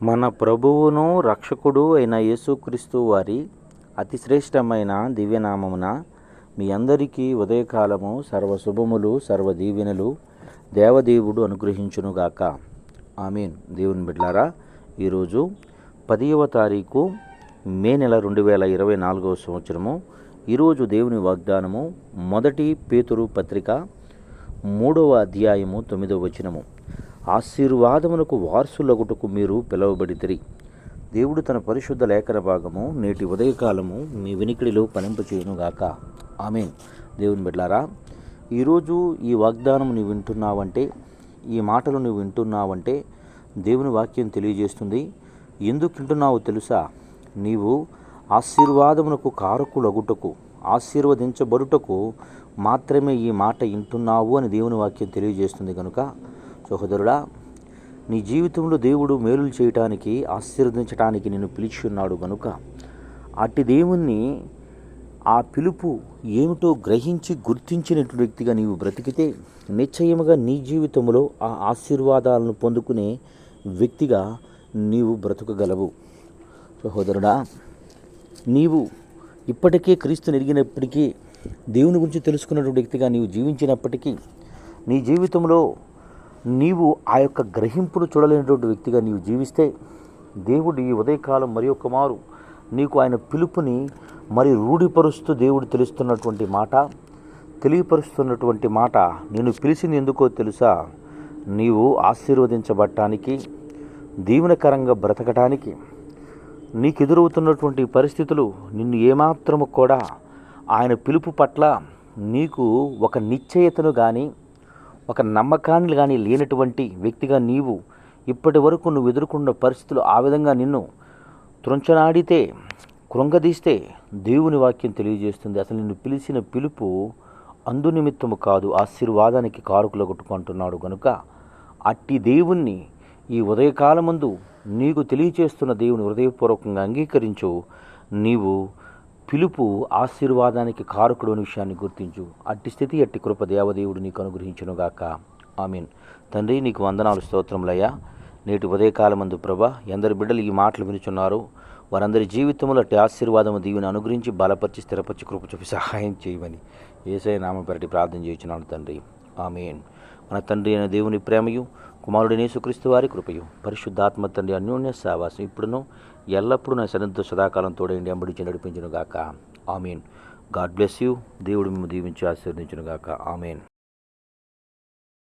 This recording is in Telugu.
మన ప్రభువును రక్షకుడు అయిన యేసుక్రీస్తు వారి అతిశ్రేష్టమైన దివ్యనామమున మీ అందరికీ ఉదయకాలము సర్వశుభములు సర్వదీవెనలు దేవదేవుడు అనుగ్రహించునుగాక. ఆమేన్. దేవుని బిడ్డలారా, ఈరోజు 10వ తారీఖు మే నెల 2024 సంవత్సరము. ఈరోజు దేవుని వాగ్దానము మొదటి పేతురు పత్రిక 3వ అధ్యాయము 9వ వచనము. ఆశీర్వాదమునకు వారసులగుటకు మీరు పిలువబడితిరి. దేవుడు తన పరిశుద్ధ లేఖన భాగము నేటి ఉదయకాలము మీ వినికిడిలో పనింపచేయునుగాక. ఆమేన్. దేవుని బిడ్డలారా, ఈరోజు ఈ వాగ్దానం నువ్వు వింటున్నావంటే, ఈ మాటలు నువ్వు వింటున్నావంటే దేవుని వాక్యం తెలియజేస్తుంది. ఎందుకు వింటున్నావో తెలుసా? నీవు ఆశీర్వాదమునకు కారకులగుటకు, ఆశీర్వదించబడుటకు మాత్రమే ఈ మాట వింటున్నావు అని దేవుని వాక్యం తెలియజేస్తుంది. కనుక సహోదరుడా, నీ జీవితంలో దేవుడు మేలులు చేయటానికి, ఆశీర్వదించటానికి నిన్ను పిలిచి ఉన్నాడు. కనుక అట్టి దేవుణ్ణి, ఆ పిలుపు ఏమిటో గ్రహించి గుర్తించినటువంటి వ్యక్తిగా నీవు బ్రతికితే నిశ్చయముగా నీ జీవితంలో ఆ ఆశీర్వాదాలను పొందుకునే వ్యక్తిగా నీవు బ్రతకగలవు. సహోదరుడా, నీవు ఇప్పటికే క్రీస్తుని ఎరిగినప్పటికీ, దేవుని గురించి తెలుసుకున్నటువంటి వ్యక్తిగా నీవు జీవించినప్పటికీ, నీ జీవితంలో నీవు ఆ యొక్క గ్రహింపును చూడలేనటువంటి వ్యక్తిగా నీవు జీవిస్తే, దేవుడు ఈ ఉదయకాలం మరి ఒక మారు నీకు ఆయన పిలుపుని మరి రూఢిపరుస్తూ దేవుడు తెలియపరుస్తున్నటువంటి మాట, నేను పిలిచింది ఎందుకో తెలుసా? నీవు ఆశీర్వదించబడటానికి, దీవెనకరంగా బ్రతకటానికి. నీకు ఎదురవుతున్నటువంటి పరిస్థితులు నిన్ను ఏమాత్రము కూడా ఆయన పిలుపు పట్ల నీకు ఒక నిశ్చయతను కానీ, ఒక నమ్మకాన్ని కానీ లేనటువంటి వ్యక్తిగా నీవు ఇప్పటి వరకు నువ్వు ఎదుర్కొన్న పరిస్థితులు ఆ విధంగా నిన్ను త్రుంచనాడితే, కృంగదీస్తే దేవుని వాక్యం తెలియజేస్తుంది. అసలు నిన్ను పిలిచిన పిలుపు అందునిమిత్తము కాదు, ఆశీర్వాదానికి కారకులగొట్టుకుంటున్నాడు. కనుక అట్టి దేవుణ్ణి ఈ ఉదయకాలమందు నీకు తెలియచేస్తున్న దేవుని హృదయపూర్వకంగా అంగీకరించు. నీవు పిలుపు ఆశీర్వాదానికి కారకుడు అనే విషయాన్ని గుర్తించు. అట్టి స్థితి, అట్టి కృప దేవదేవుడు నీకు అనుగ్రహించునుగాక. ఆమేన్. తండ్రి, నీకు వందనాలు, స్తోత్రములయ్యా. నేటి ఉదయకాలమందు ప్రభా, ఎందరి బిడ్డలు ఈ మాటలు వినుచున్నారు, వారందరి జీవితంలో అట్టి ఆశీర్వాదము దీవెని అనుగ్రహించి బలపరిచి స్థిరపరిచి కృప చూపి సహాయం చేయమని యేసయ్య నామమున పెరటి ప్రార్థన చేయుచున్నాను తండ్రి. ఆమేన్. మన తండ్రి అయిన దేవుని ప్రేమయు, కుమారుడైన యేసుక్రీస్తు వారి కృపయు, పరిశుద్ధాత్మ తండ్రి అన్యోన్య సహవాసం ఇప్పుడును ఎల్లప్పుడూ నా సన్నిధితో సదాకాలం తోడైండి అంబడించి నడిపించునుగాక. ఆమేన్. God bless you. దేవుడు మిమ్మల్ని దీవించి ఆశీర్వదించునుగాక. ఆమేన్.